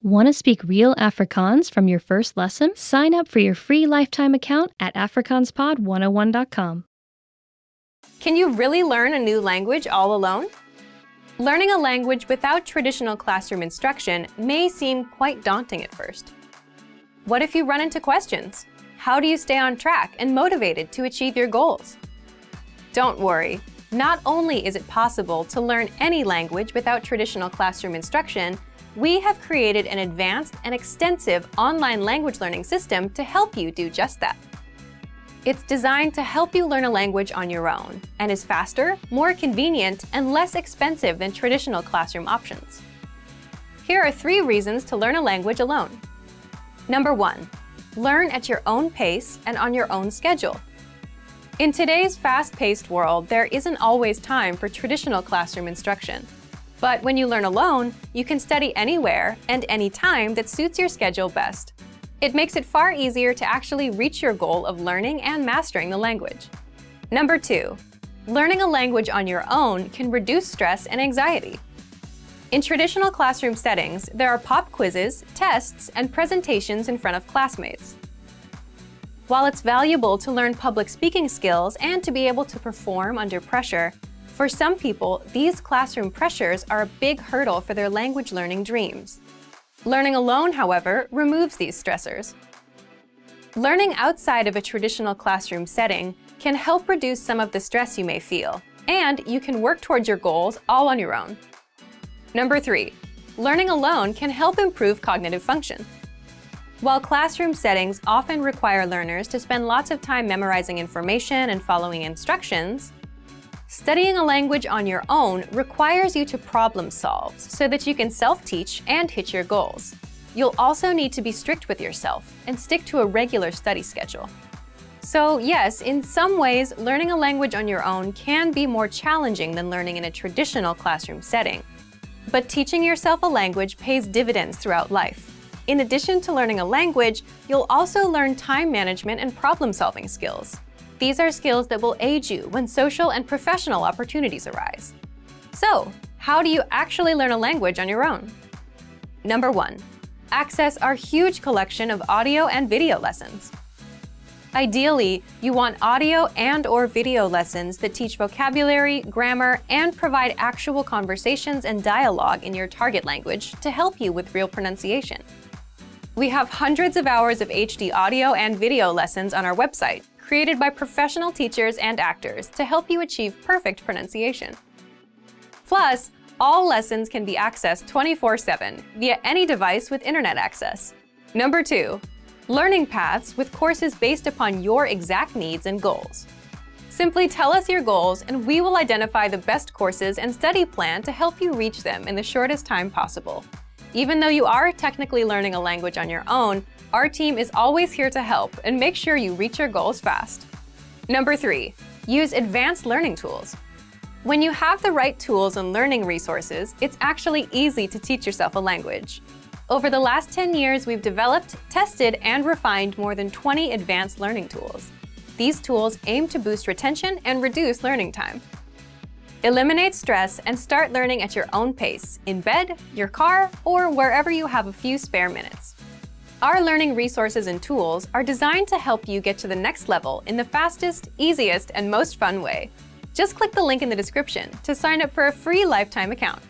Want to speak real Afrikaans from your first lesson? Sign up for your free lifetime account at afrikaanspod101.com. Can you really learn a new language all alone? Learning a language without traditional classroom instruction may seem quite daunting at first. What if you run into questions? How do you stay on track and motivated to achieve your goals? Don't worry. Not only is it possible to learn any language without traditional classroom instruction, we have created an advanced and extensive online language learning system to help you do just that. It's designed to help you learn a language on your own and is faster, more convenient, and less expensive than traditional classroom options. Here are 3 reasons to learn a language alone. Number 1, learn at your own pace and on your own schedule. In today's fast-paced world, there isn't always time for traditional classroom instruction. But when you learn alone, you can study anywhere and anytime that suits your schedule best. It makes it far easier to actually reach your goal of learning and mastering the language. Number 2, learning a language on your own can reduce stress and anxiety. In traditional classroom settings, there are pop quizzes, tests, and presentations in front of classmates. While it's valuable to learn public speaking skills and to be able to perform under pressure, for some people, these classroom pressures are a big hurdle for their language learning dreams. Learning alone, however, removes these stressors. Learning outside of a traditional classroom setting can help reduce some of the stress you may feel, and you can work towards your goals all on your own. Number 3, learning alone can help improve cognitive function. While classroom settings often require learners to spend lots of time memorizing information and following instructions, studying a language on your own requires you to problem solve so that you can self-teach and hit your goals. You'll also need to be strict with yourself and stick to a regular study schedule. So yes, in some ways, learning a language on your own can be more challenging than learning in a traditional classroom setting. But teaching yourself a language pays dividends throughout life. In addition to learning a language, you'll also learn time management and problem-solving skills. These are skills that will aid you when social and professional opportunities arise. So, how do you actually learn a language on your own? Number 1, access our huge collection of audio and video lessons. Ideally, you want audio and/or video lessons that teach vocabulary, grammar, and provide actual conversations and dialogue in your target language to help you with real pronunciation. We have hundreds of hours of HD audio and video lessons on our website, created by professional teachers and actors to help you achieve perfect pronunciation. Plus, all lessons can be accessed 24/7 via any device with internet access. Number 2, learning paths with courses based upon your exact needs and goals. Simply tell us your goals and we will identify the best courses and study plan to help you reach them in the shortest time possible. Even though you are technically learning a language on your own, our team is always here to help and make sure you reach your goals fast. Number 3, use advanced learning tools. When you have the right tools and learning resources, it's actually easy to teach yourself a language. Over the last 10 years, we've developed, tested, and refined more than 20 advanced learning tools. These tools aim to boost retention and reduce learning time. Eliminate stress and start learning at your own pace, in bed, your car, or wherever you have a few spare minutes. Our learning resources and tools are designed to help you get to the next level in the fastest, easiest, and most fun way. Just click the link in the description to sign up for a free lifetime account.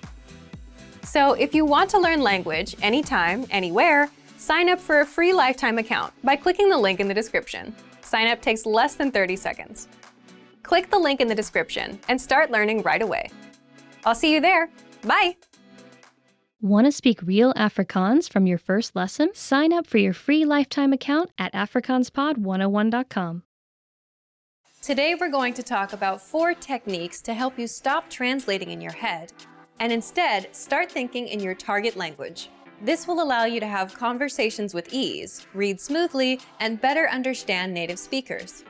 So if you want to learn language anytime, anywhere, sign up for a free lifetime account by clicking the link in the description. Sign up takes less than 30 seconds. Click the link in the description and start learning right away. I'll see you there. Bye! Want to speak real Afrikaans from your first lesson? Sign up for your free lifetime account at afrikaanspod101.com. Today we're going to talk about 4 techniques to help you stop translating in your head and instead start thinking in your target language. This will allow you to have conversations with ease, read smoothly, and better understand native speakers.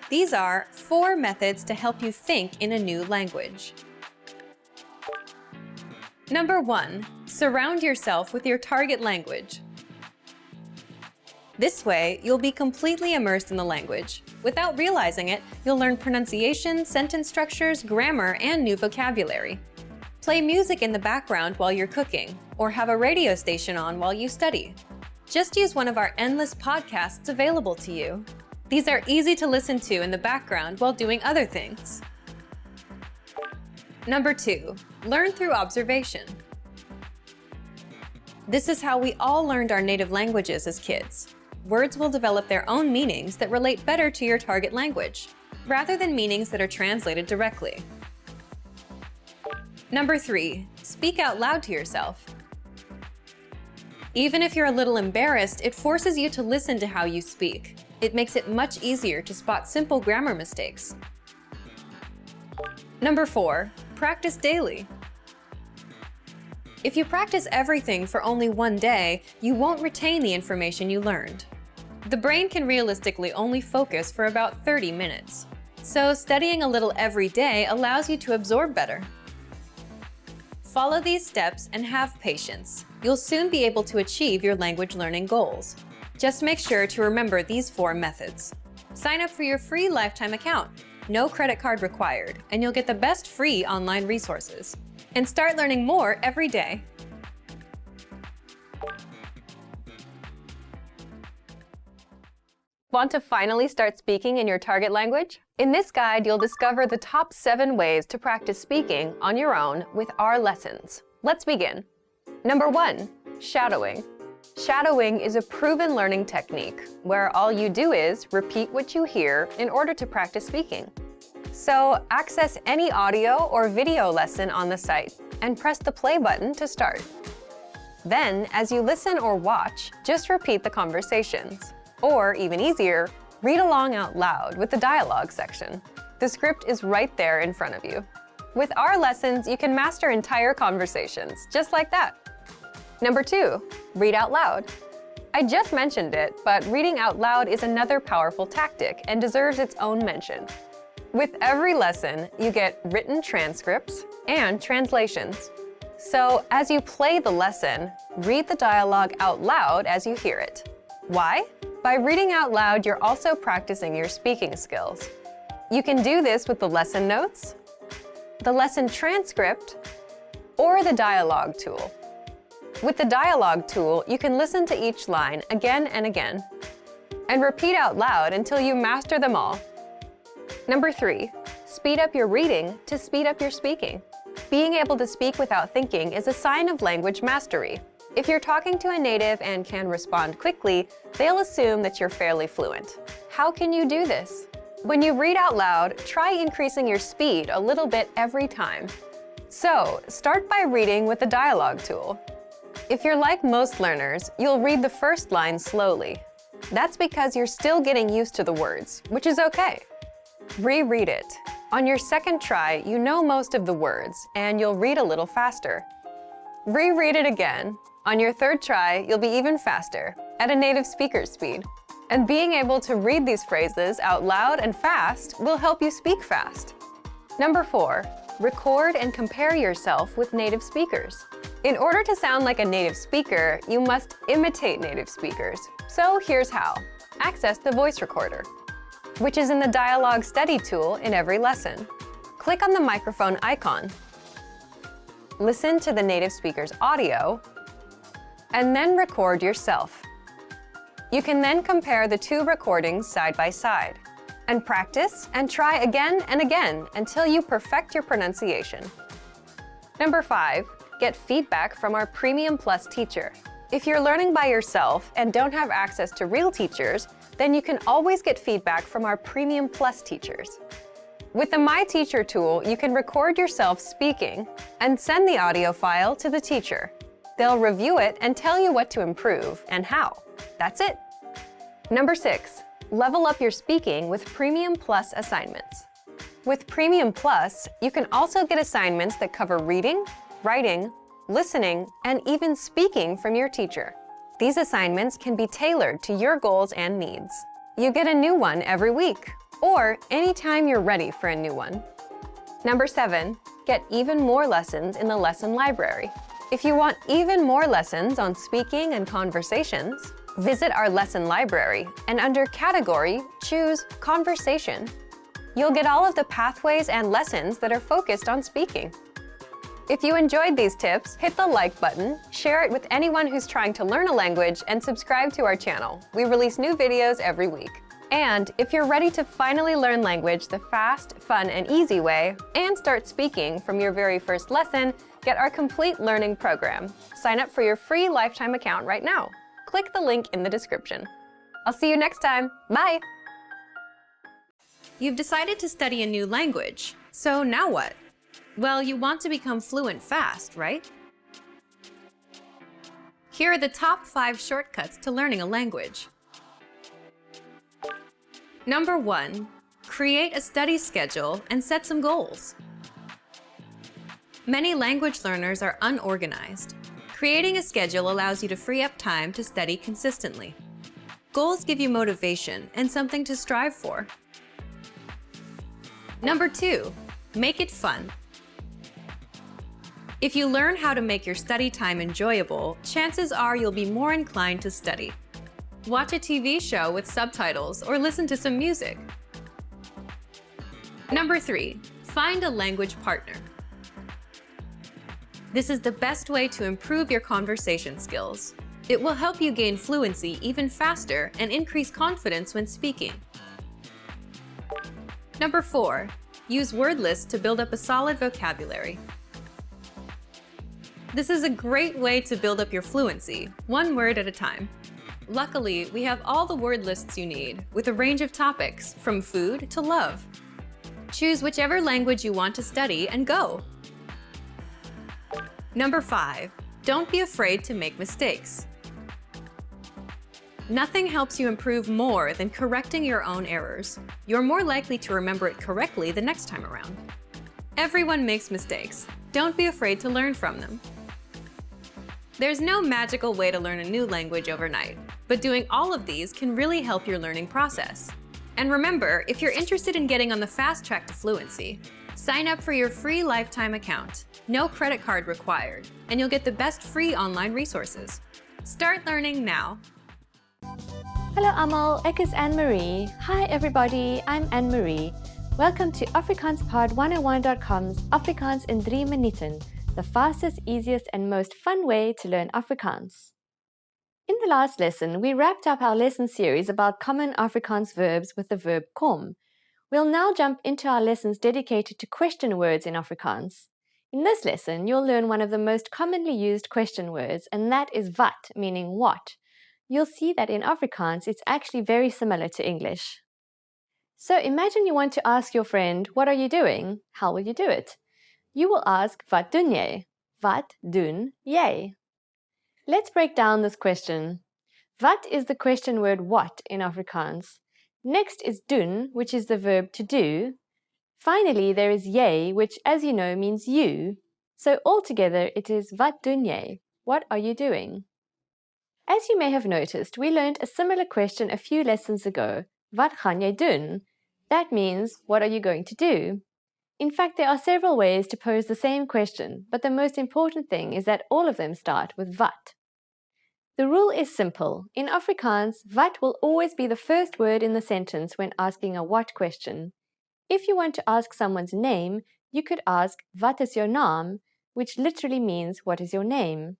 These are 4 methods to help you think in a new language. Number 1, surround yourself with your target language. This way, you'll be completely immersed in the language. Without realizing it, you'll learn pronunciation, sentence structures, grammar, and new vocabulary. Play music in the background while you're cooking, or have a radio station on while you study. Just use one of our endless podcasts available to you. These are easy to listen to in the background while doing other things. Number 2, learn through observation. This is how we all learned our native languages as kids. Words will develop their own meanings that relate better to your target language, rather than meanings that are translated directly. Number 3, speak out loud to yourself. Even if you're a little embarrassed, it forces you to listen to how you speak. It makes it much easier to spot simple grammar mistakes. Number 4, practice daily. If you practice everything for only one day, you won't retain the information you learned. The brain can realistically only focus for about 30 minutes. So studying a little every day allows you to absorb better. Follow these steps and have patience. You'll soon be able to achieve your language learning goals. Just make sure to remember these 4 methods. Sign up for your free lifetime account. No credit card required, and you'll get the best free online resources. And start learning more every day. Want to finally start speaking in your target language? In this guide, you'll discover the top 7 ways to practice speaking on your own with our lessons. Let's begin. Number 1, shadowing. Shadowing is a proven learning technique where all you do is repeat what you hear in order to practice speaking. So access any audio or video lesson on the site and press the play button to start. Then, as you listen or watch, just repeat the conversations. Or, even easier, read along out loud with the dialogue section. The script is right there in front of you. With our lessons, you can master entire conversations, just like that. Number 2, read out loud. I just mentioned it, but reading out loud is another powerful tactic and deserves its own mention. With every lesson, you get written transcripts and translations. So, as you play the lesson, read the dialogue out loud as you hear it. Why? By reading out loud, you're also practicing your speaking skills. You can do this with the lesson notes, the lesson transcript, or the dialogue tool. With the dialogue tool, you can listen to each line again and again, and repeat out loud until you master them all. Number 3, speed up your reading to speed up your speaking. Being able to speak without thinking is a sign of language mastery. If you're talking to a native and can respond quickly, they'll assume that you're fairly fluent. How can you do this? When you read out loud, try increasing your speed a little bit every time. So, start by reading with the dialogue tool. If you're like most learners, you'll read the first line slowly. That's because you're still getting used to the words, which is okay. Reread it. On your second try, you know most of the words, and you'll read a little faster. Reread it again. On your third try, you'll be even faster, at a native speaker's speed. And being able to read these phrases out loud and fast will help you speak fast. Number 4, record and compare yourself with native speakers. In order to sound like a native speaker, you must imitate native speakers. So here's how. Access the voice recorder, which is in the dialogue study tool in every lesson. Click on the microphone icon. Listen to the native speaker's audio, and then record yourself. You can then compare the 2 recordings side by side, and practice and try again and again until you perfect your pronunciation. Number 5, get feedback from our Premium Plus teacher. If you're learning by yourself and don't have access to real teachers, then you can always get feedback from our Premium Plus teachers. With the My Teacher tool, you can record yourself speaking and send the audio file to the teacher. They'll review it and tell you what to improve and how. That's it. Number 6, level up your speaking with Premium Plus assignments. With Premium Plus, you can also get assignments that cover reading, writing, listening, and even speaking from your teacher. These assignments can be tailored to your goals and needs. You get a new one every week, or anytime you're ready for a new one. Number 7, get even more lessons in the lesson library. If you want even more lessons on speaking and conversations, visit our lesson library and under Category, choose Conversation. You'll get all of the pathways and lessons that are focused on speaking. If you enjoyed these tips, hit the like button, share it with anyone who's trying to learn a language, and subscribe to our channel. We release new videos every week. And if you're ready to finally learn language the fast, fun, and easy way, and start speaking from your very first lesson, get our complete learning program. Sign up for your free lifetime account right now. Click the link in the description. I'll see you next time. Bye! You've decided to study a new language, so now what? Well, you want to become fluent fast, right? Here are the top 5 shortcuts to learning a language. Number 1, create a study schedule and set some goals. Many language learners are unorganized. Creating a schedule allows you to free up time to study consistently. Goals give you motivation and something to strive for. Number 2, make it fun. If you learn how to make your study time enjoyable, chances are you'll be more inclined to study. Watch a TV show with subtitles or listen to some music. Number 3, find a language partner. This is the best way to improve your conversation skills. It will help you gain fluency even faster and increase confidence when speaking. Number 4, use word lists to build up a solid vocabulary. This is a great way to build up your fluency, one word at a time. Luckily, we have all the word lists you need, with a range of topics, from food to love. Choose whichever language you want to study and go! Number 5, don't be afraid to make mistakes. Nothing helps you improve more than correcting your own errors. You're more likely to remember it correctly the next time around. Everyone makes mistakes. Don't be afraid to learn from them. There's no magical way to learn a new language overnight, but doing all of these can really help your learning process. And remember, if you're interested in getting on the fast track to fluency, sign up for your free lifetime account. No credit card required, and you'll get the best free online resources. Start learning now. Hallo almal, ek is Anne-Marie. Hi everybody, I'm Anne-Marie. Welcome to AfrikaansPod101.com's Afrikaans in 3 minuten, the fastest, easiest and most fun way to learn Afrikaans. In the last lesson, we wrapped up our lesson series about common Afrikaans verbs with the verb kom. We'll now jump into our lessons dedicated to question words in Afrikaans. In this lesson, you'll learn one of the most commonly used question words, and that is wat, meaning what. You'll see that in Afrikaans, it's actually very similar to English. So imagine you want to ask your friend, what are you doing? How will you do it? You will ask, wat doen jy? Wat doen jy? Let's break down this question. Wat is the question word what in Afrikaans. Next is doen, which is the verb to do. Finally, there is jy, which, as you know, means you. So altogether, it is wat doen jy? What are you doing? As you may have noticed, we learned a similar question a few lessons ago. Wat gaan jy doen? That means, what are you going to do? In fact, there are several ways to pose the same question, but the most important thing is that all of them start with wat. The rule is simple. In Afrikaans, wat will always be the first word in the sentence when asking a what question. If you want to ask someone's name, you could ask, wat is jou naam? Which literally means, what is your name?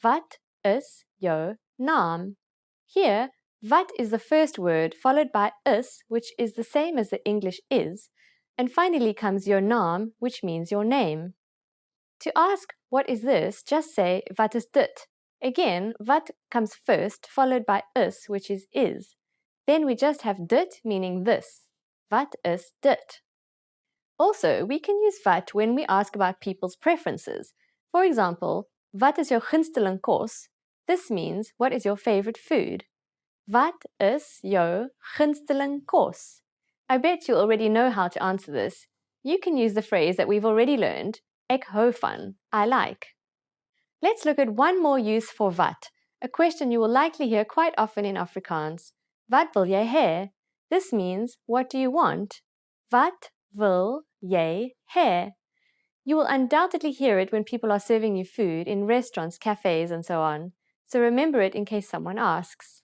Wat is jou naam? Here, wat is the first word, followed by is, which is the same as the English is, and finally comes your naam, which means your name. To ask, what is this, just say, wat is dit? Again, wat comes first, followed by is, which is. Then we just have dit, meaning this. Wat is dit? Also, we can use wat when we ask about people's preferences. For example, wat is jou gunsteling kos? This means, what is your favorite food? Wat is jou gunsteling kos? I bet you already know how to answer this. You can use the phrase that we've already learned, ek hou van, I like. Let's look at one more use for wat, a question you will likely hear quite often in Afrikaans. Wat wil jy hê? This means, what do you want? Wat wil jy hê? You will undoubtedly hear it when people are serving you food in restaurants, cafes, and so on. So remember it in case someone asks.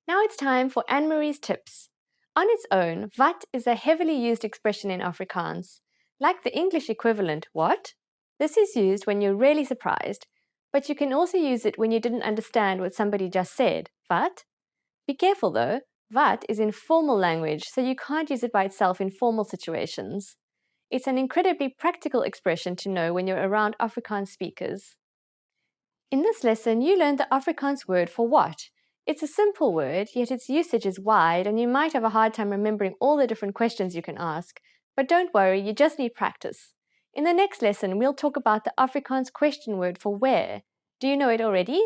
Now it's time for Anne-Marie's tips. On its own, wat is a heavily used expression in Afrikaans. Like the English equivalent, what? This is used when you're really surprised, but you can also use it when you didn't understand what somebody just said. Wat? Be careful though, wat is in formal language, so you can't use it by itself in formal situations. It's an incredibly practical expression to know when you're around Afrikaans speakers. In this lesson, you learned the Afrikaans word for what. It's a simple word, yet its usage is wide, and you might have a hard time remembering all the different questions you can ask. But don't worry, you just need practice. In the next lesson, we'll talk about the Afrikaans question word for where. Do you know it already?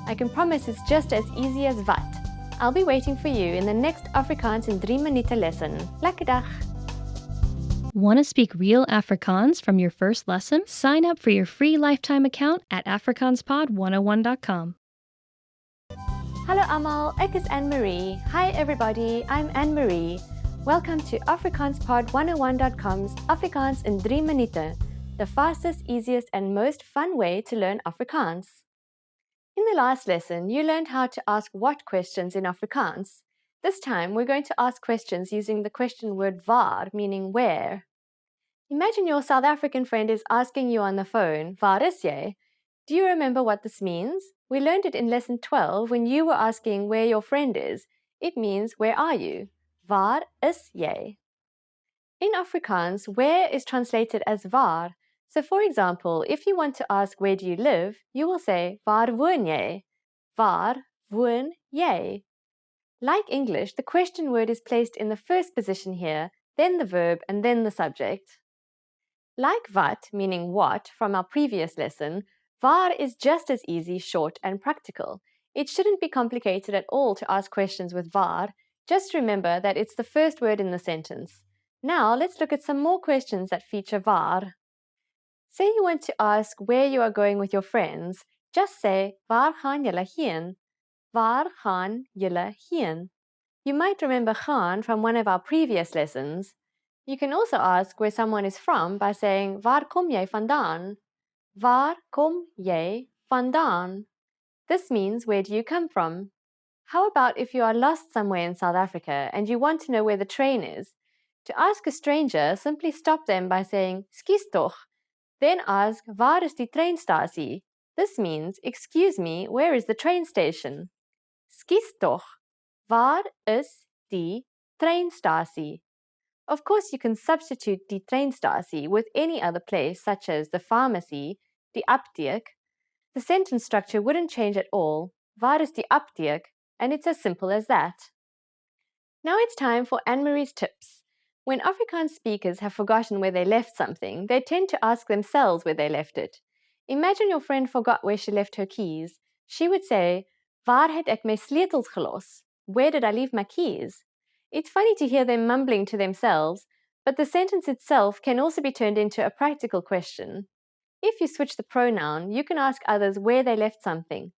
I can promise it's just as easy as wat. I'll be waiting for you in the next Afrikaans in 3 minuten lesson. Lekker dag! Want to speak real Afrikaans from your first lesson? Sign up for your free lifetime account at afrikaanspod101.com. Hallo almal, ek is Anne-Marie. Hi everybody, I'm Anne-Marie. Welcome to AfrikaansPod101.com's Afrikaans in 3 minuten, the fastest, easiest and most fun way to learn Afrikaans. In the last lesson, you learned how to ask what questions in Afrikaans. This time, we're going to ask questions using the question word waar, meaning where. Imagine your South African friend is asking you on the phone, waar is jy? Do you remember what this means? We learned it in lesson 12 when you were asking where your friend is. It means, where are you? Waar is jy? In Afrikaans, where is translated as waar. So for example, if you want to ask where do you live, you will say, waar woon jy? Waar woon jy? Like English, the question word is placed in the first position here, then the verb, and then the subject. Like wat, meaning what, from our previous lesson, waar is just as easy, short, and practical. It shouldn't be complicated at all to ask questions with waar. Just remember that it's the first word in the sentence. Now, let's look at some more questions that feature waar. Say you want to ask where you are going with your friends. Just say, waar gaan julle heen? Waar gaan julle heen? You might remember gaan from one of our previous lessons. You can also ask where someone is from by saying, waar kom jy vandaan? Waar kom jy vandaan? This means, where do you come from? How about if you are lost somewhere in South Africa and you want to know where the train is? To ask a stranger, simply stop them by saying, skus toch? Then ask, waar is die treinstasie? This means, excuse me, where is the train station? Skus toch? Waar is die treinstasie? Of course, you can substitute die treinstasie with any other place, such as the pharmacy, die apteek. The sentence structure wouldn't change at all. Waar is die apteek? And it's as simple as that. Now it's time for Anne-Marie's tips. When Afrikaans speakers have forgotten where they left something, they tend to ask themselves where they left it. Imagine your friend forgot where she left her keys. She would say, waar het ek my sleutels gelos? Where did I leave my keys? It's funny to hear them mumbling to themselves, but the sentence itself can also be turned into a practical question. If you switch the pronoun, you can ask others where they left something.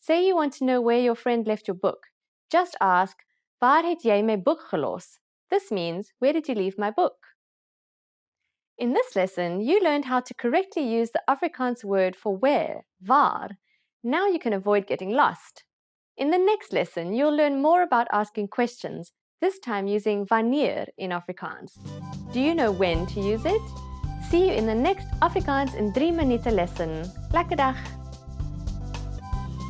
Say you want to know where your friend left your book. Just ask, waar het jy my boek gelos? This means, where did you leave my book? In this lesson, you learned how to correctly use the Afrikaans word for where, waar. Now you can avoid getting lost. In the next lesson, you'll learn more about asking questions, this time using wanneer in Afrikaans. Do you know when to use it? See you in the next Afrikaans in 3 minuten lesson. Lekker dag!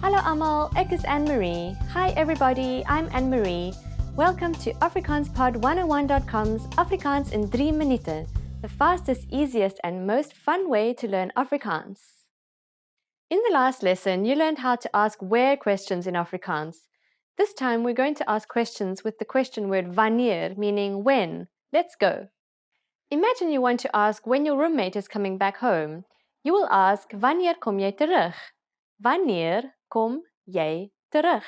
Hallo almal, ek is Anne-Marie. Hi everybody, I'm Anne-Marie. Welcome to AfrikaansPod101.com's Afrikaans in 3 minuten, the fastest, easiest and most fun way to learn Afrikaans. In the last lesson, you learned how to ask where questions in Afrikaans. This time we're going to ask questions with the question word wanneer, meaning when. Let's go. Imagine you want to ask when your roommate is coming back home. You will ask, wanneer kom jy terug? Wanneer kom jy terug?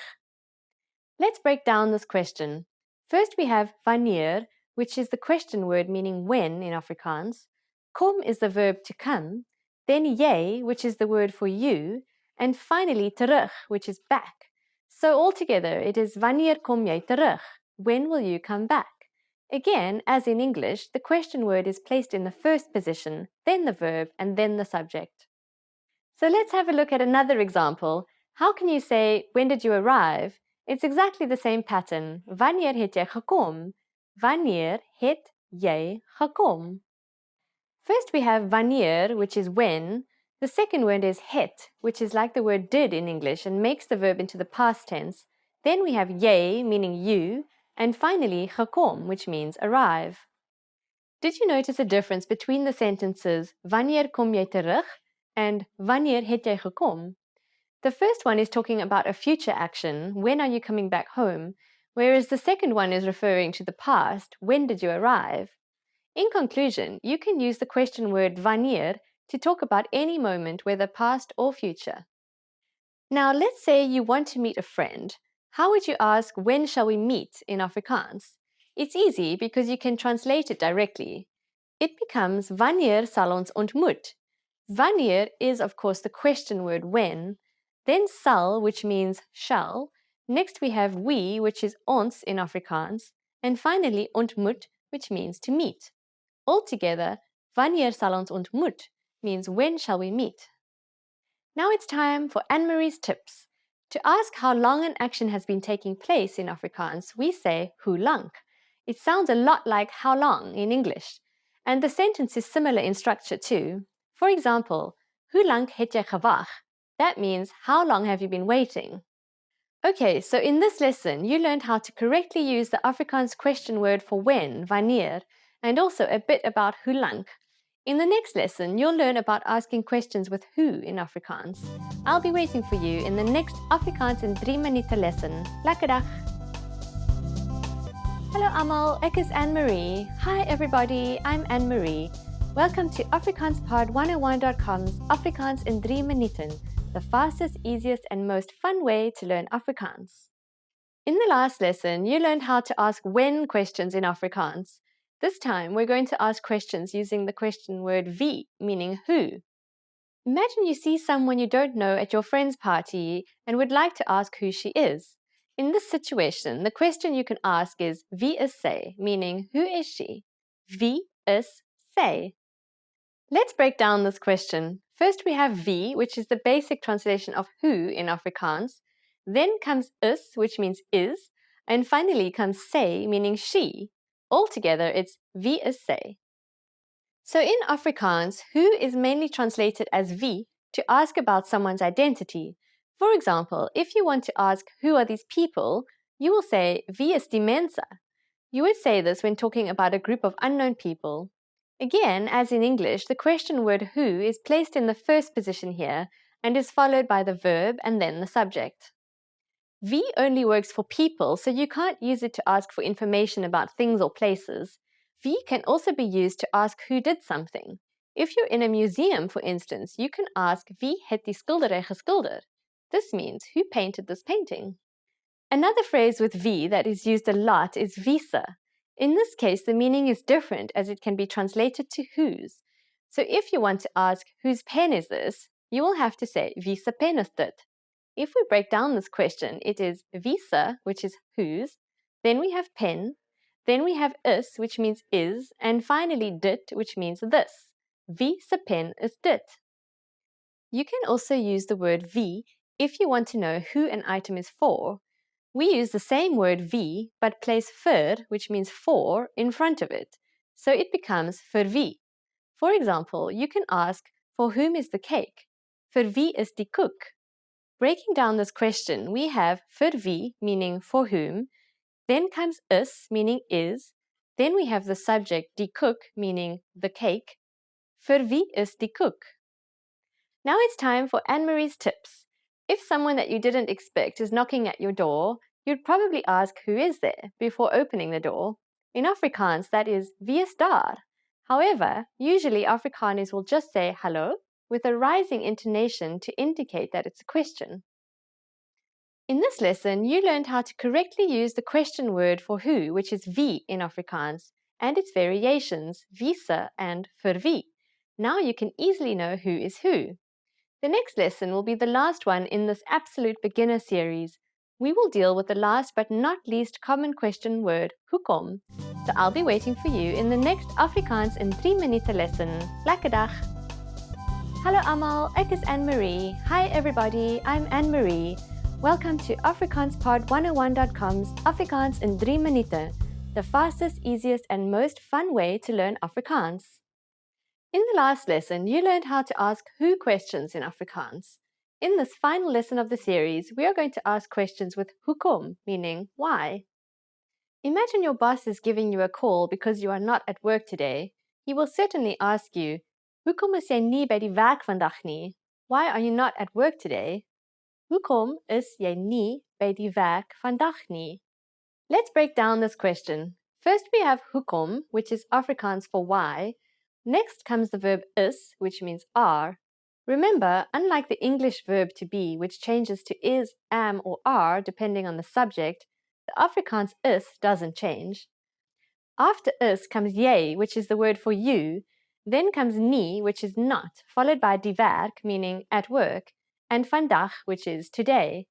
Let's break down this question. First we have wanneer, which is the question word meaning when in Afrikaans. Kom is the verb to come. Then jy, which is the word for you. And finally terug, which is back. So altogether it is wanneer kom jy terug? When will you come back? Again, as in English, the question word is placed in the first position, then the verb, and then the subject. So let's have a look at another example. How can you say, when did you arrive? It's exactly the same pattern. Wanneer het jy gekom? Wanneer het jy gekom? First we have wanneer, which is when. The second word is het, which is like the word did in English and makes the verb into the past tense. Then we have jy, meaning you, and finally gekom, which means arrive. Did you notice a difference between the sentences wanneer kom jy terug and wanneer het jy gekom? The first one is talking about a future action, when are you coming back home, whereas the second one is referring to the past, when did you arrive? In conclusion, you can use the question word wanneer to talk about any moment, whether past or future. Now, let's say you want to meet a friend. How would you ask, when shall we meet in Afrikaans? It's easy because you can translate it directly. It becomes wanneer sal ons ontmoet. Wanneer is, of course, the question word when, then sal, which means shall. Next we have we, which is ons in Afrikaans, and finally ontmoet, which means to meet. Altogether, wanneer sal ons ontmoet means when shall we meet. Now it's time for Anne-Marie's tips. To ask how long an action has been taking place in Afrikaans, we say hoe lank. It sounds a lot like how long in English, and the sentence is similar in structure too. For example, hoe lank het jy gewag? That means how long have you been waiting? Okay, so in this lesson, you learned how to correctly use the Afrikaans question word for when, wanneer, and also a bit about hoe lank. In the next lesson, you'll learn about asking questions with who in Afrikaans. I'll be waiting for you in the next Afrikaans in 3 minute lesson. Lekker dag! Hello almal, ek is Anne-Marie. Hi everybody, I'm Anne-Marie. Welcome to AfrikaansPod101.com's Afrikaans in 3 minuten, the fastest, easiest and most fun way to learn Afrikaans. In the last lesson, you learned how to ask when questions in Afrikaans. This time, we're going to ask questions using the question word wie, meaning who. Imagine you see someone you don't know at your friend's party and would like to ask who she is. In this situation, the question you can ask is wie is sy, meaning who is she? Wie is sy? Let's break down this question. First we have wie, which is the basic translation of who in Afrikaans. Then comes is, which means is. And finally comes sy, meaning she. Altogether, it's wie is sy. So in Afrikaans, who is mainly translated as wie to ask about someone's identity. For example, if you want to ask who are these people, you will say wie is die mense. You would say this when talking about a group of unknown people. Again, as in English, the question word who is placed in the first position here and is followed by the verb and then the subject. Wie only works for people, so you can't use it to ask for information about things or places. Wie can also be used to ask who did something. If you're in a museum, for instance, you can ask wie het die skildery geskilder? This means who painted this painting. Another phrase with wie that is used a lot is wiese. In this case, the meaning is different as it can be translated to whose. So if you want to ask whose pen is this, you will have to say wiese pen is dit. If we break down this question, it is wiese, which is whose, then we have pen, then we have is, which means is, and finally dit, which means this. Wie se pen is dit. You can also use the word wie if you want to know who an item is for. We use the same word wie, but place vir, which means for, in front of it. So it becomes vir wie. For example, you can ask, for whom is the cake? Vir wie is die koek? Breaking down this question, we have vir wie, meaning for whom, then comes is, meaning is, then we have the subject die koek, meaning the cake. Vir wie is die koek? Now it's time for Anne-Marie's tips. If someone that you didn't expect is knocking at your door, you'd probably ask who is there before opening the door. In Afrikaans, that is wie is daar. However, usually Afrikaners will just say hallo with a rising intonation to indicate that it's a question. In this lesson, you learned how to correctly use the question word for who, which is wie in Afrikaans, and its variations, wiese and vir wie. Now you can easily know who is who. The next lesson will be the last one in this absolute beginner series. We will deal with the last but not least common question word, hoekom. So I'll be waiting for you in the next Afrikaans in 3 minute lesson. Lekker dag! Hallo almal, ek is Anne-Marie. Hi everybody, I'm Anne-Marie. Welcome to AfrikaansPod101.com's Afrikaans in 3 minute, the fastest, easiest and most fun way to learn Afrikaans. In the last lesson, you learned how to ask who questions in Afrikaans. In this final lesson of the series, we are going to ask questions with hoekom, meaning why. Imagine your boss is giving you a call because you are not at work today. He will certainly ask you, hoekom is jy nie by die werk vandag nie? Why are you not at work today? Hoekom is jy nie by die werk vandag nie? Let's break down this question. First we have hoekom, which is Afrikaans for why. Next comes the verb is, which means are. Remember, unlike the English verb to be, which changes to is, am, or are depending on the subject, the Afrikaans is doesn't change. After is comes jy, which is the word for you. Then comes nie, which is not, followed by die werk, meaning at work, and vandag, which is today.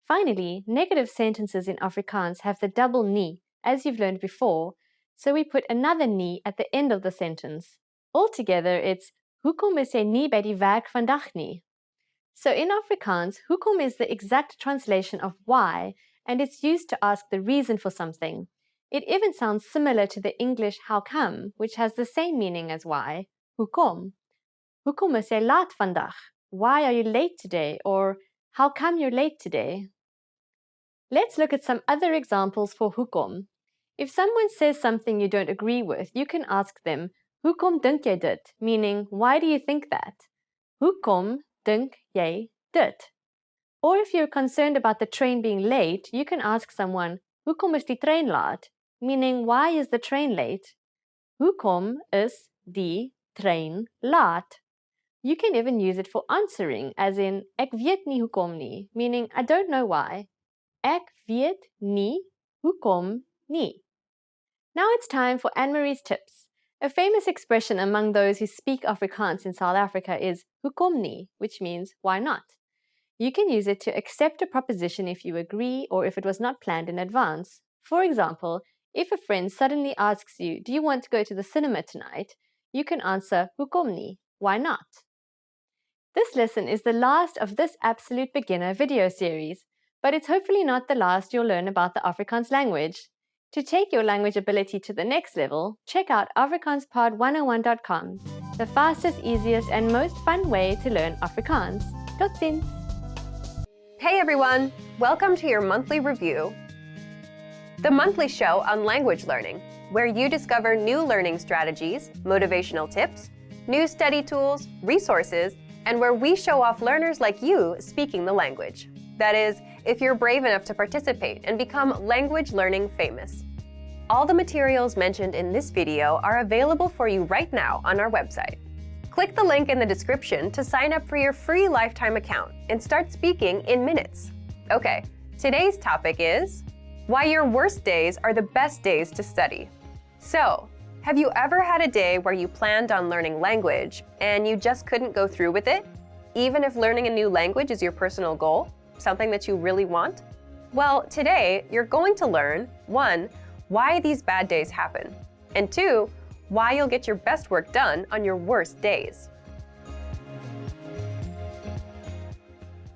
Finally, negative sentences in Afrikaans have the double nie, as you've learned before, so we put another nie at the end of the sentence. Altogether, it's hoekom is jy nie by die werk vandag nie? So in Afrikaans, hoekom is the exact translation of why, and it's used to ask the reason for something. It even sounds similar to the English how come, which has the same meaning as why, hoekom. Hoekom is jy laat vandag? Why are you late today? Or how come you're late today? Let's look at some other examples for hoekom. If someone says something you don't agree with, you can ask them, hoekom dink jy dit? Meaning, why do you think that? Hoekom dink jy dit? Or if you're concerned about the train being late, you can ask someone, hoekom is die trein laat? Meaning, why is the train late? Hoekom is die trein laat? You can even use it for answering, as in, ek weet nie hoekom nie, meaning, I don't know why. Ek weet nie hoekom nie. Now it's time for Anne-Marie's tips. A famous expression among those who speak Afrikaans in South Africa is hoekom nie, which means why not. You can use it to accept a proposition if you agree or if it was not planned in advance. For example, if a friend suddenly asks you, do you want to go to the cinema tonight? You can answer, hoekom nie, why not? This lesson is the last of this Absolute Beginner video series, but it's hopefully not the last you'll learn about the Afrikaans language. To take your language ability to the next level, check out afrikaanspod101.com, the fastest, easiest, and most fun way to learn Afrikaans. Tot ziens! Hey everyone! Welcome to your monthly review, the monthly show on language learning, where you discover new learning strategies, motivational tips, new study tools, resources, and where we show off learners like you speaking the language. That is, if you're brave enough to participate and become language learning famous. All the materials mentioned in this video are available for you right now on our website. Click the link in the description to sign up for your free lifetime account and start speaking in minutes. Okay, today's topic is why your worst days are the best days to study. So, have you ever had a day where you planned on learning language and you just couldn't go through with it, even if learning a new language is your personal goal, something that you really want? Well, today you're going to learn 1, why these bad days happen, and 2, why you'll get your best work done on your worst days.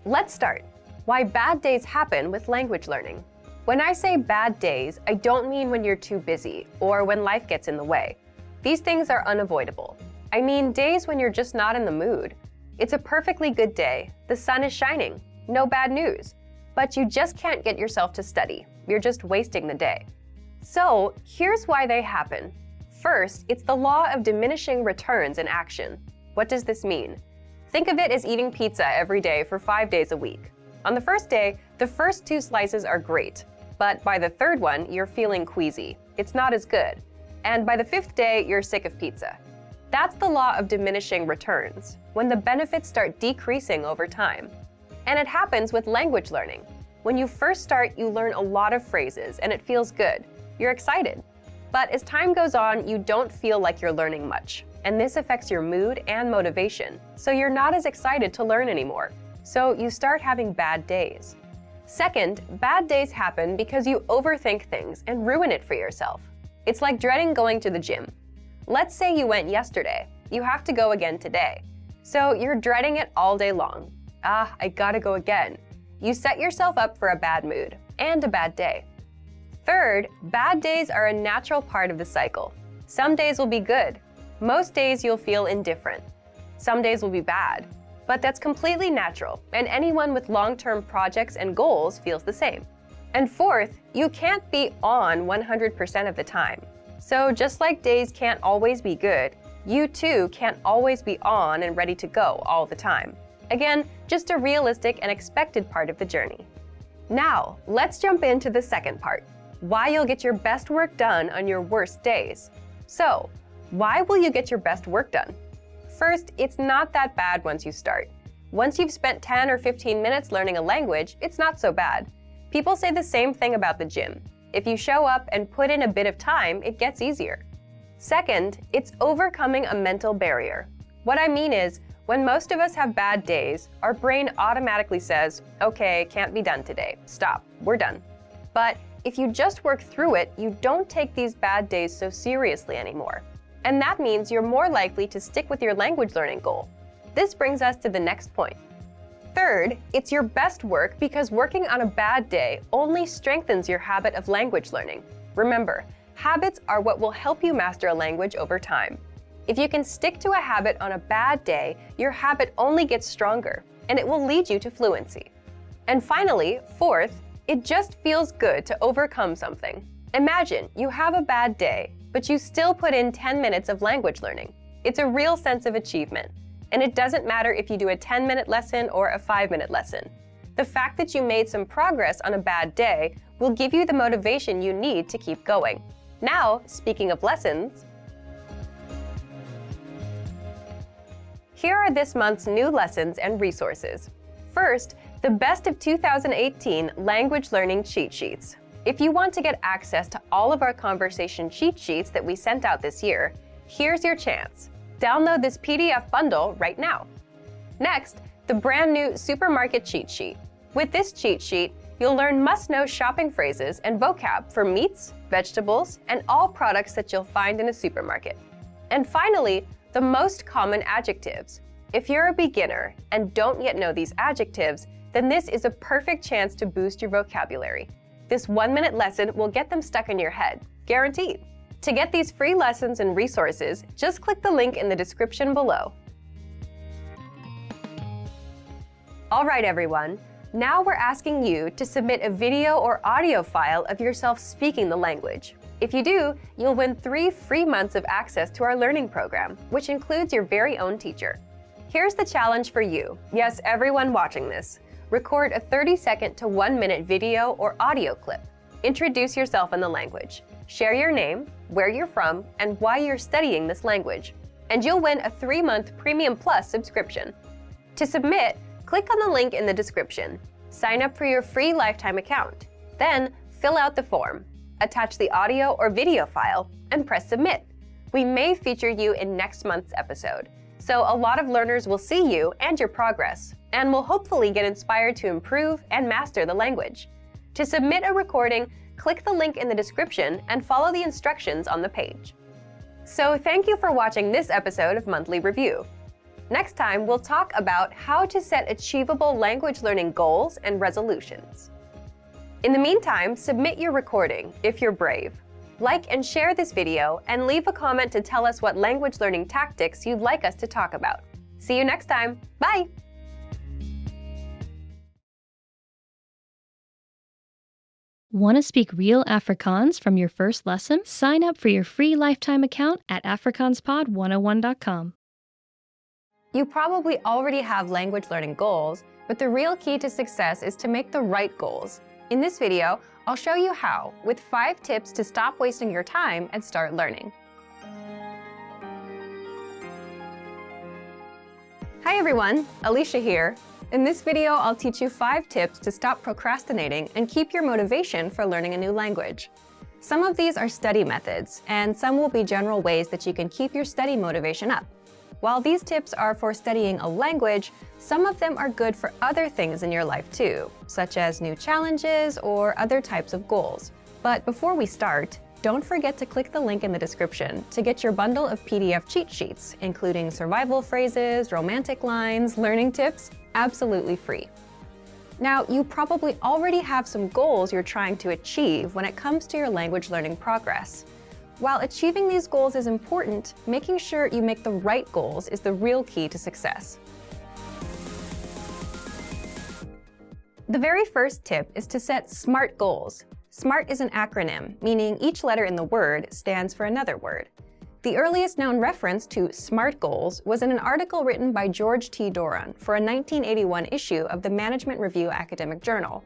Let's start. Why bad days happen with language learning. When I say bad days, I don't mean when you're too busy or when life gets in the way. These things are unavoidable. I mean days when you're just not in the mood. It's a perfectly good day, the sun is shining, no bad news, but you just can't get yourself to study. You're just wasting the day. So here's why they happen. First, it's the law of diminishing returns in action. What does this mean? Think of it as eating pizza every day for 5 days a week. On the first day, the first 2 slices are great, but by the third one, you're feeling queasy. It's not as good. And by the 5th day, you're sick of pizza. That's the law of diminishing returns, when the benefits start decreasing over time. And it happens with language learning. When you first start, you learn a lot of phrases and it feels good. You're excited. But as time goes on, you don't feel like you're learning much. And this affects your mood and motivation. So you're not as excited to learn anymore. So you start having bad days. Second, bad days happen because you overthink things and ruin it for yourself. It's like dreading going to the gym. Let's say you went yesterday. You have to go again today. So you're dreading it all day long. I gotta go again. You set yourself up for a bad mood and a bad day. Third, bad days are a natural part of the cycle. Some days will be good. Most days you'll feel indifferent. Some days will be bad, but that's completely natural, and anyone with long-term projects and goals feels the same. And fourth, you can't be on 100% of the time. So just like days can't always be good, you too can't always be on and ready to go all the time. Again, just a realistic and expected part of the journey. Now, let's jump into the second part, why you'll get your best work done on your worst days. So, why will you get your best work done? First, it's not that bad once you start. Once you've spent 10 or 15 minutes learning a language, it's not so bad. People say the same thing about the gym. If you show up and put in a bit of time, it gets easier. Second, it's overcoming a mental barrier. What I mean is, when most of us have bad days, our brain automatically says, okay, can't be done today. Stop, we're done. But if you just work through it, you don't take these bad days so seriously anymore. And that means you're more likely to stick with your language learning goal. This brings us to the next point. Third, it's your best work because working on a bad day only strengthens your habit of language learning. Remember, habits are what will help you master a language over time. If you can stick to a habit on a bad day, your habit only gets stronger, and it will lead you to fluency. And finally, fourth, it just feels good to overcome something. Imagine you have a bad day, but you still put in 10 minutes of language learning. It's a real sense of achievement. And it doesn't matter if you do a 10-minute lesson or a 5-minute lesson. The fact that you made some progress on a bad day will give you the motivation you need to keep going. Now, speaking of lessons, here are this month's new lessons and resources. First, the Best of 2018 Language Learning Cheat Sheets. If you want to get access to all of our conversation cheat sheets that we sent out this year, here's your chance. Download this PDF bundle right now. Next, the brand new Supermarket Cheat Sheet. With this cheat sheet, you'll learn must-know shopping phrases and vocab for meats, vegetables, and all products that you'll find in a supermarket. And finally, the most common adjectives. If you're a beginner and don't yet know these adjectives, then this is a perfect chance to boost your vocabulary. This 1-minute lesson will get them stuck in your head, guaranteed. To get these free lessons and resources, just click the link in the description below. All right, everyone. Now we're asking you to submit a video or audio file of yourself speaking the language. If you do, you'll win 3 free months of access to our learning program, which includes your very own teacher. Here's the challenge for you. Yes, everyone watching this. Record a 30-second to 1-minute video or audio clip. Introduce yourself in the language. Share your name, where you're from, and why you're studying this language. And you'll win a 3-month Premium Plus subscription. To submit, click on the link in the description. Sign up for your free lifetime account. Then, fill out the form. Attach the audio or video file, and press submit. We may feature you in next month's episode. So a lot of learners will see you and your progress, and will hopefully get inspired to improve and master the language. To submit a recording, click the link in the description and follow the instructions on the page. So thank you for watching this episode of Monthly Review. Next time, we'll talk about how to set achievable language learning goals and resolutions. In the meantime, submit your recording if you're brave. Like and share this video, and leave a comment to tell us what language learning tactics you'd like us to talk about. See you next time. Bye! Want to speak real Afrikaans from your first lesson? Sign up for your free lifetime account at afrikaanspod101.com. You probably already have language learning goals, but the real key to success is to make the right goals. In this video, I'll show you how, with 5 tips to stop wasting your time and start learning. Hi everyone, Alicia here. In this video, I'll teach you 5 tips to stop procrastinating and keep your motivation for learning a new language. Some of these are study methods, and some will be general ways that you can keep your study motivation up. While these tips are for studying a language, some of them are good for other things in your life too, such as new challenges or other types of goals. But before we start, don't forget to click the link in the description to get your bundle of PDF cheat sheets, including survival phrases, romantic lines, learning tips, absolutely free. Now, you probably already have some goals you're trying to achieve when it comes to your language learning progress. While achieving these goals is important, making sure you make the right goals is the real key to success. The very first tip is to set SMART goals. SMART is an acronym, meaning each letter in the word stands for another word. The earliest known reference to SMART goals was in an article written by George T. Doran for a 1981 issue of the Management Review Academic Journal.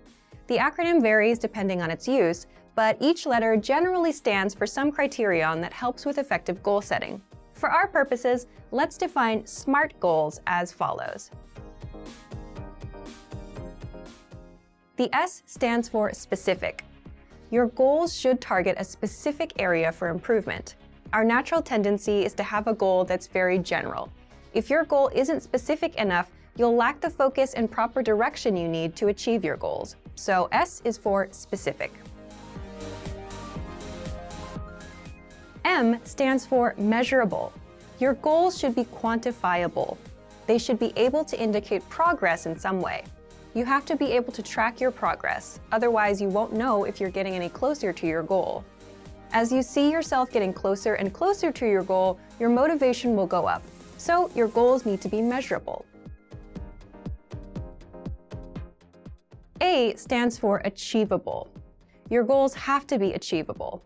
The acronym varies depending on its use, but each letter generally stands for some criterion that helps with effective goal setting. For our purposes, let's define SMART goals as follows. The S stands for specific. Your goals should target a specific area for improvement. Our natural tendency is to have a goal that's very general. If your goal isn't specific enough, you'll lack the focus and proper direction you need to achieve your goals. So S is for specific. M stands for measurable. Your goals should be quantifiable. They should be able to indicate progress in some way. You have to be able to track your progress, otherwise you won't know if you're getting any closer to your goal. As you see yourself getting closer and closer to your goal, your motivation will go up. So your goals need to be measurable. A stands for achievable. Your goals have to be achievable.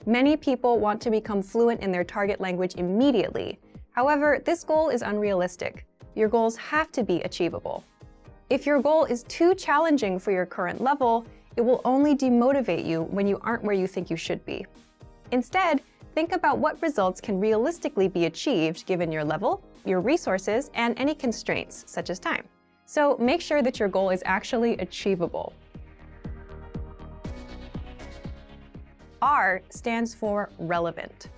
Many people want to become fluent in their target language immediately. However, this goal is unrealistic. Your goals have to be achievable. If your goal is too challenging for your current level, it will only demotivate you when you aren't where you think you should be. Instead, think about what results can realistically be achieved given your level, your resources, and any constraints, such as time. So make sure that your goal is actually achievable. R stands for relevant.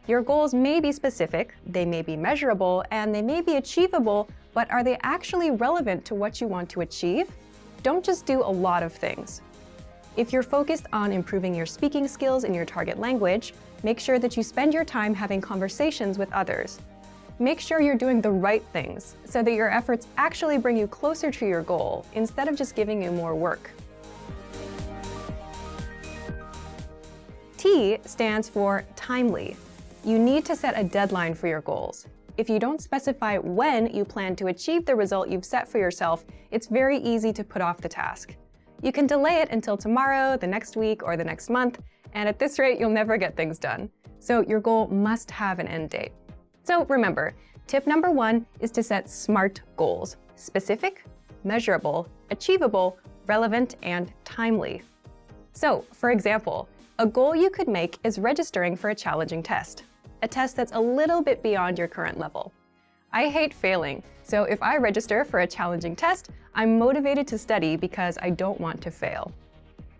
Your goals may be specific, they may be measurable, and they may be achievable, but are they actually relevant to what you want to achieve? Don't just do a lot of things. If you're focused on improving your speaking skills in your target language, make sure that you spend your time having conversations with others. Make sure you're doing the right things so that your efforts actually bring you closer to your goal instead of just giving you more work. T stands for timely. You need to set a deadline for your goals. If you don't specify when you plan to achieve the result you've set for yourself, it's very easy to put off the task. You can delay it until tomorrow, the next week, or the next month, and at this rate, you'll never get things done. So your goal must have an end date. So remember, tip number 1 is to set SMART goals: specific, measurable, achievable, relevant, and timely. So, for example, a goal you could make is registering for a challenging test, a test that's a little bit beyond your current level. I hate failing, so if I register for a challenging test, I'm motivated to study because I don't want to fail.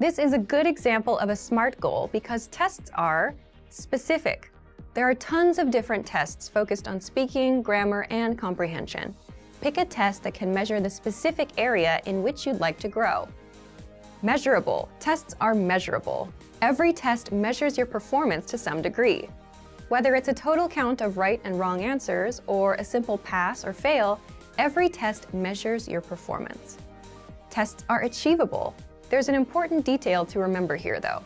This is a good example of a SMART goal because tests are specific. There are tons of different tests focused on speaking, grammar, and comprehension. Pick a test that can measure the specific area in which you'd like to grow. Measurable. Tests are measurable. Every test measures your performance to some degree. Whether it's a total count of right and wrong answers or a simple pass or fail, every test measures your performance. Tests are achievable. There's an important detail to remember here, though.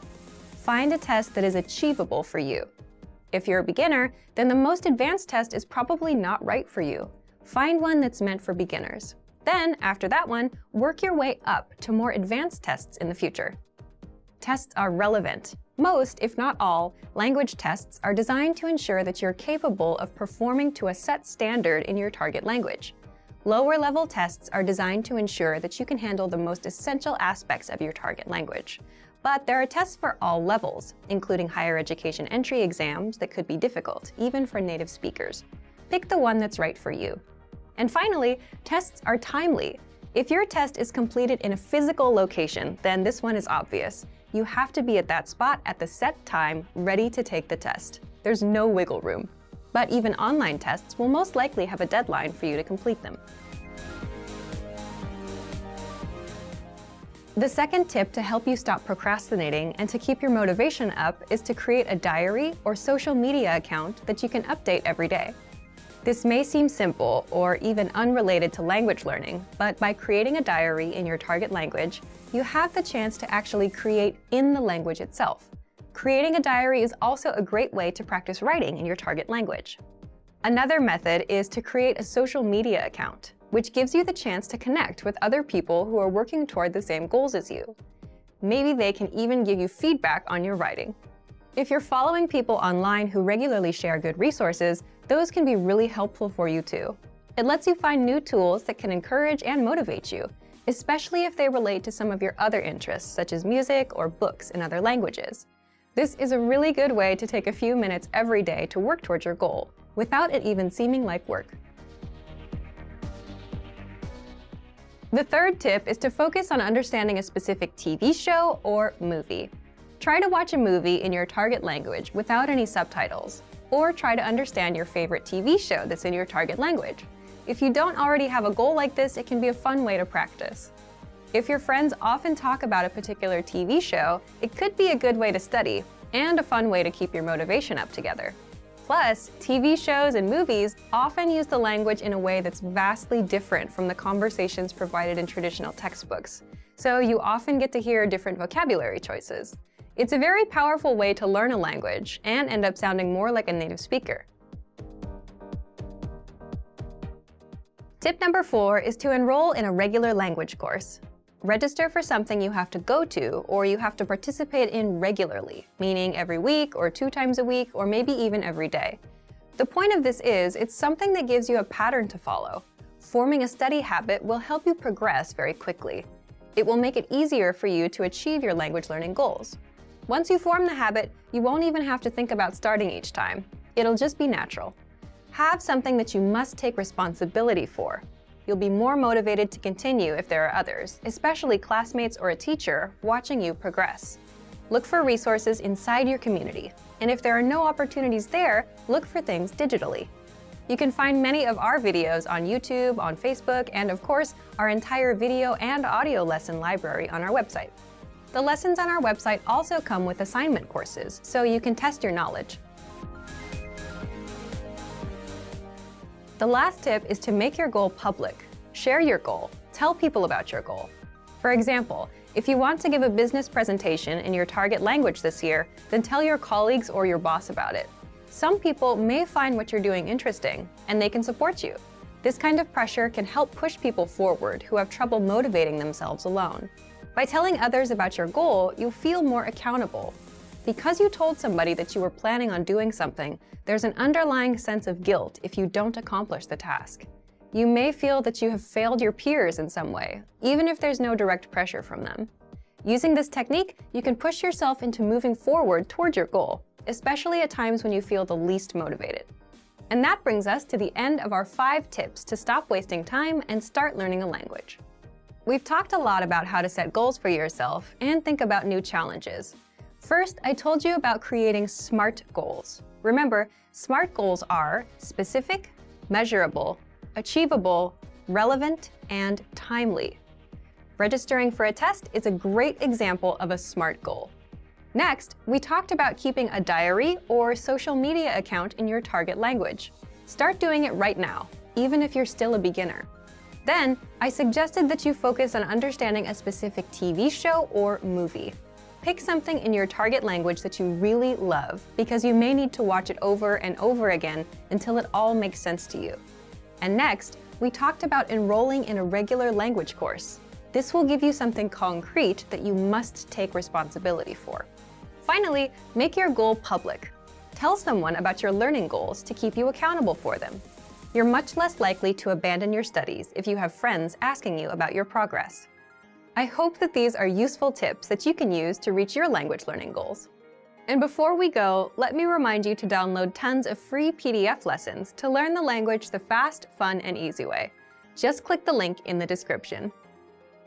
Find a test that is achievable for you. If you're a beginner, then the most advanced test is probably not right for you. Find one that's meant for beginners. Then, after that one, work your way up to more advanced tests in the future. Tests are relevant. Most, if not all, language tests are designed to ensure that you're capable of performing to a set standard in your target language. Lower-level tests are designed to ensure that you can handle the most essential aspects of your target language. But there are tests for all levels, including higher education entry exams that could be difficult, even for native speakers. Pick the one that's right for you. And finally, tests are timely. If your test is completed in a physical location, then this one is obvious. You have to be at that spot at the set time, ready to take the test. There's no wiggle room. But even online tests will most likely have a deadline for you to complete them. The second tip to help you stop procrastinating and to keep your motivation up is to create a diary or social media account that you can update every day. This may seem simple or even unrelated to language learning, but by creating a diary in your target language, you have the chance to actually create in the language itself. Creating a diary is also a great way to practice writing in your target language. Another method is to create a social media account, which gives you the chance to connect with other people who are working toward the same goals as you. Maybe they can even give you feedback on your writing. If you're following people online who regularly share good resources, those can be really helpful for you too. It lets you find new tools that can encourage and motivate you, especially if they relate to some of your other interests, such as music or books in other languages. This is a really good way to take a few minutes every day to work towards your goal, without it even seeming like work. The third tip is to focus on understanding a specific TV show or movie. Try to watch a movie in your target language without any subtitles, or try to understand your favorite TV show that's in your target language. If you don't already have a goal like this, it can be a fun way to practice. If your friends often talk about a particular TV show, it could be a good way to study, and a fun way to keep your motivation up together. Plus, TV shows and movies often use the language in a way that's vastly different from the conversations provided in traditional textbooks, so you often get to hear different vocabulary choices. It's a very powerful way to learn a language and end up sounding more like a native speaker. Tip number 4 is to enroll in a regular language course. Register for something you have to go to or you have to participate in regularly, meaning every week or 2 times a week or maybe even every day. The point of this is it's something that gives you a pattern to follow. Forming a study habit will help you progress very quickly. It will make it easier for you to achieve your language learning goals. Once you form the habit, you won't even have to think about starting each time. It'll just be natural. Have something that you must take responsibility for. You'll be more motivated to continue if there are others, especially classmates or a teacher, watching you progress. Look for resources inside your community, and if there are no opportunities there, look for things digitally. You can find many of our videos on YouTube, on Facebook, and of course, our entire video and audio lesson library on our website. The lessons on our website also come with assignment courses, so you can test your knowledge. The last tip is to make your goal public. Share your goal. Tell people about your goal. For example, if you want to give a business presentation in your target language this year, then tell your colleagues or your boss about it. Some people may find what you're doing interesting, and they can support you. This kind of pressure can help push people forward who have trouble motivating themselves alone. By telling others about your goal, you'll feel more accountable. Because you told somebody that you were planning on doing something, there's an underlying sense of guilt if you don't accomplish the task. You may feel that you have failed your peers in some way, even if there's no direct pressure from them. Using this technique, you can push yourself into moving forward toward your goal, especially at times when you feel the least motivated. And that brings us to the end of our 5 tips to stop wasting time and start learning a language. We've talked a lot about how to set goals for yourself and think about new challenges. First, I told you about creating SMART goals. Remember, SMART goals are specific, measurable, achievable, relevant, and timely. Registering for a test is a great example of a SMART goal. Next, we talked about keeping a diary or social media account in your target language. Start doing it right now, even if you're still a beginner. Then, I suggested that you focus on understanding a specific TV show or movie. Pick something in your target language that you really love, because you may need to watch it over and over again until it all makes sense to you. And next, we talked about enrolling in a regular language course. This will give you something concrete that you must take responsibility for. Finally, make your goal public. Tell someone about your learning goals to keep you accountable for them. You're much less likely to abandon your studies if you have friends asking you about your progress. I hope that these are useful tips that you can use to reach your language learning goals. And before we go, let me remind you to download tons of free PDF lessons to learn the language the fast, fun, and easy way. Just click the link in the description.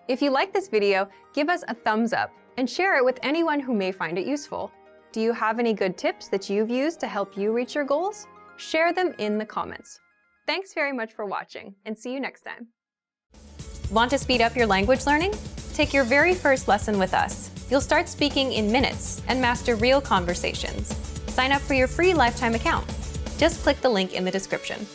If you like this video, give us a thumbs up and share it with anyone who may find it useful. Do you have any good tips that you've used to help you reach your goals? Share them in the comments. Thanks very much for watching, and see you next time. Want to speed up your language learning? Take your very first lesson with us. You'll start speaking in minutes and master real conversations. Sign up for your free lifetime account. Just click the link in the description.